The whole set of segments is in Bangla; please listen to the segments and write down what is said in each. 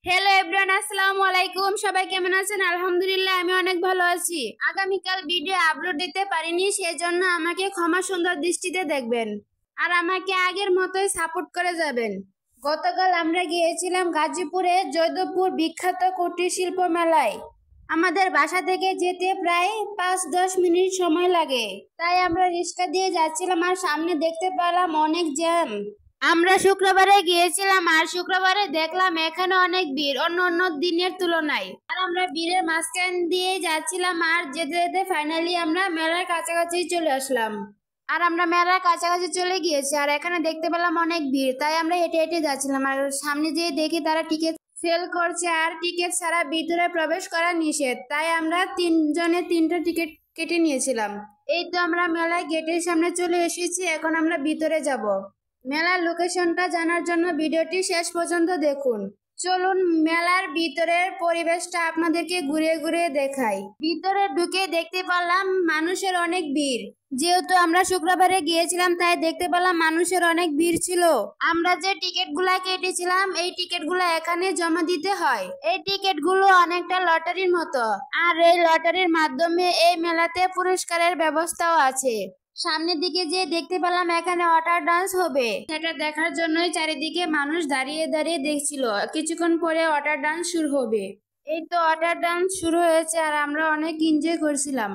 হ্যালো এভরিওয়ান, আসসালামু আলাইকুম। সবাই কেমন আছেন? আলহামদুলিল্লাহ, আমি অনেক ভালো আছি। আগামীকাল ভিডিও আপলোড দিতে পারিনি, সেজন্য আমাকে ক্ষমা সুন্দর দৃষ্টিতে দেখবেন আর আমাকে আগের মতোই সাপোর্ট করে যাবেন। গতকাল আমরা গিয়েছিলাম গাজীপুরে জয়দেবপুর বিখ্যাত কুটির শিল্প মেলায়। আমাদের বাসা থেকে যেতে প্রায় 5-10 মিনিট সময় লাগে, তাই আমরা রিক্সা দিয়ে যাচ্ছিলাম আর সামনে দেখতে পেলাম অনেক জ্যাম। আমরা শুক্রবারে গিয়েছিলাম আর শুক্রবারে দেখলাম এখানে অনেক ভিড় অন্য অন্য দিনের তুলনায়। আর আমরা ভিড়ের মাঝখান দিয়ে যাচ্ছিলাম আর যেতে যেতে ফাইনালি আমরা মেলার কাছাকাছি চলে আসলাম। আর আমরা মেলার কাছাকাছি চলে গিয়েছি আর এখানে দেখতে পেলাম অনেক ভিড়, তাই আমরা হেঁটে হেঁটে যাচ্ছিলাম। আর সামনে যেয়ে দেখি তারা টিকিট সেল করছে আর টিকিট ছাড়া ভিতরে প্রবেশ করা নিষেধ, তাই আমরা 3 জনে 3টা টিকিট কেটে নিয়েছিলাম। এই তো আমরা মেলায় গেটের সামনে চলে এসেছি, এখন আমরা ভিতরে যাব। মেলার লোকেশনটা জানার জন্য ভিডিওটি শেষ পর্যন্ত দেখুন। চলুন মেলার ভিতরের পরিবেশটা আপনাদেরকে ঘুরে ঘুরে দেখাই। ভিতরে ঢুকে দেখতে পেলাম মানুষের অনেক ভিড়। যেহেতু আমরা শুক্রবারে গিয়েছিলাম তাই দেখতে পেলাম মানুষের অনেক ভিড় ছিল। আমরা যে টিকিটগুলা কেটেছিলাম এই টিকিটগুলো এখানে জমা দিতে হয়। এই টিকিটগুলো অনেকটা লটারির মতো, আর এই লটারির মাধ্যমে এই মেলাতে পুরস্কারের ব্যবস্থাও আছে। সামনের দিকে যে দেখতে পেলাম এখানে ওয়াটার ডান্স হবে, সেটা দেখার জন্যই চারিদিকে মানুষ দাঁড়িয়ে দাঁড়িয়ে দেখছিল। কিছুক্ষণ পরে ওয়াটার ডান্স শুরু হবে। এই তো ওয়াটার ডান্স শুরু হয়েছে আর আমরা অনেক এনজয় করছিলাম।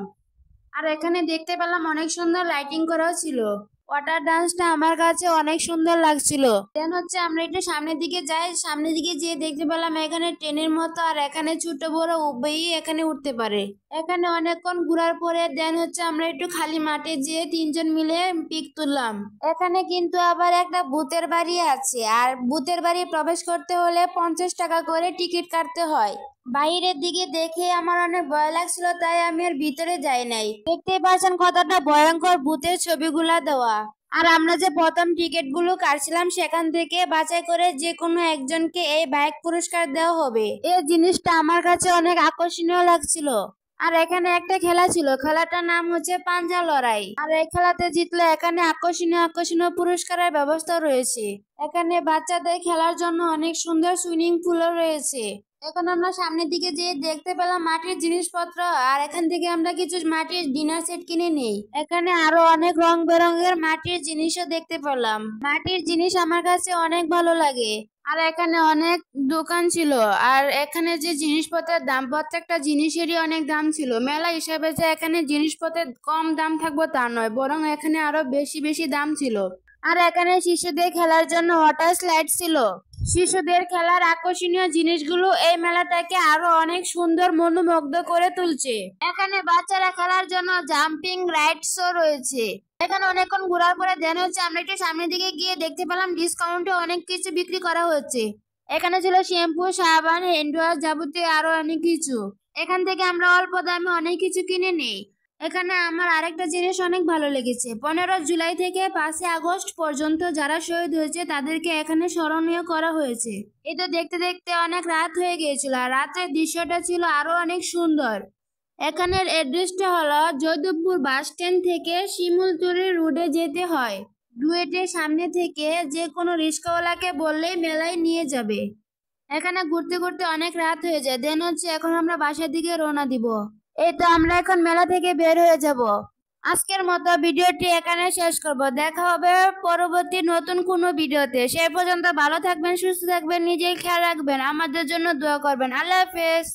আর এখানে দেখতে পেলাম অনেক সুন্দর লাইটিং করাও ছিল। ওয়াটার ডান্সটা আমার কাছে অনেক সুন্দর লাগছিল। দেন হচ্ছে আমরা একটু সামনের দিকে যাই, সামনের দিকে যেয়ে দেখতে পেলাম এখানে ট্রেনের মতো, আর এখানে ছোট বড় উভয়ই এখানে উঠতে পারে। এখানে অনেকক্ষণ ঘোরার পরে দেন হচ্ছে আমরা একটু খালি মাঠে যেয়ে 3জন মিলে পিক তুললাম। এখানে কিন্তু আবার একটা ভূতের বাড়ি আছে, আর ভূতের বাড়ি প্রবেশ করতে হলে 50 টাকা করে টিকিট কাটতে হয়। বাইরের দিকে দেখে আমার অনেক ভয় লাগছিল, তাই আমি আর ভিতরে যাই নাই। দেখতেই পাচ্ছেন কতটা ভয়ঙ্কর ভূতের ছবিগুলা দেওয়া। আর আমরা যে প্রথম টিকিট গুলো কাটছিলাম সেখান থেকে বাছাই করে যে কোনো একজনকে এই বাইক পুরস্কার দেওয়া হবে। এই জিনিসটা আমার কাছে অনেক আকর্ষণীয় লাগছিল। আর এখানে একটা খেলা ছিল, খেলাটার নাম হচ্ছে পাঞ্জা লড়াই। আর এই খেলাতে জিতলে এখানে আকর্ষণীয় আকর্ষণীয় পুরস্কারের ব্যবস্থা রয়েছে। এখানে বাচ্চাদের খেলার জন্য অনেক সুন্দর সুইমিং পুলও রয়েছে। এখন আমরা সামনের দিকে যেয়ে দেখতে পেলাম মাটির জিনিসপত্র, আর এখান থেকে আমরা কিছু মাটির ডিনার সেট কিনে নেই। এখানে আরো অনেক রং বেরঙের মাটির জিনিসও দেখতে পেলাম। মাটির জিনিস আমার কাছে অনেক ভালো লাগে। আর এখানে অনেক দোকান ছিল, আর এখানে যে জিনিসপত্রের দাম, প্রত্যেকটা জিনিসেরই অনেক দাম ছিল। মেলা হিসাবে যে এখানে জিনিসপত্রের কম দাম থাকবো তা নয়, বরং এখানে আরো বেশি বেশি দাম ছিল। আর এখানে শিশুদের খেলার জন্য ওয়াটার স্লাইড ছিল। শিশুদের খেলার আকর্ষণীয় জিনিসগুলো এই মেলাটাকে আরো অনেক সুন্দর মনোমুগ্ধ করে তুলছে। এখানে বাচ্চারা খেলার জন্য জাম্পিং রাইডসও রয়েছে। এখানে অনেকক্ষণ ঘোরার পরে দেন হচ্ছে আমরা একটু সামনের দিকে গিয়ে দেখতে পেলাম ডিসকাউন্টে অনেক কিছু বিক্রি করা হচ্ছে। এখানে ছিল শ্যাম্পু, সাবান, হ্যান্ড ওয়াশ, যাবতীয় আরো অনেক কিছু। এখান থেকে আমরা অল্প দামে অনেক কিছু কিনে নেই। এখানে আমার আরেকটা জিনিস অনেক ভালো লেগেছে, 15 জুলাই থেকে 5 আগস্ট পর্যন্ত যারা শহীদ হয়েছে তাদেরকে এখানে স্মরণীয় করা হয়েছে। এই তো দেখতে দেখতে অনেক রাত হয়ে গিয়েছিল, আর রাতের দৃশ্যটা ছিল আরো অনেক সুন্দর। এখানের অ্যাড্রেসটা হলো জয়দেবপুর বাস স্ট্যান্ড থেকে শিমুলতলি রোডে যেতে হয়। ডুয়েটের সামনে থেকে যে কোনো রিক্সাওয়ালাকে বললেই মেলায় নিয়ে যাবে। এখানে ঘুরতে ঘুরতে অনেক রাত হয়ে যায়, দেন হচ্ছে এখন আমরা বাসার দিকে রওনা দিব। এই তো আমরা এখন মেলা থেকে বের হয়ে যাব। আজকের মতো ভিডিওটি এখানে শেষ করব। দেখা হবে পরবর্তী নতুন কোনো ভিডিওতে। সেই পর্যন্ত ভালো থাকবেন, সুস্থ থাকবেন, নিজের খেয়াল রাখবেন, আমাদের জন্য দোয়া করবেন। আল্লাহ হাফেজ।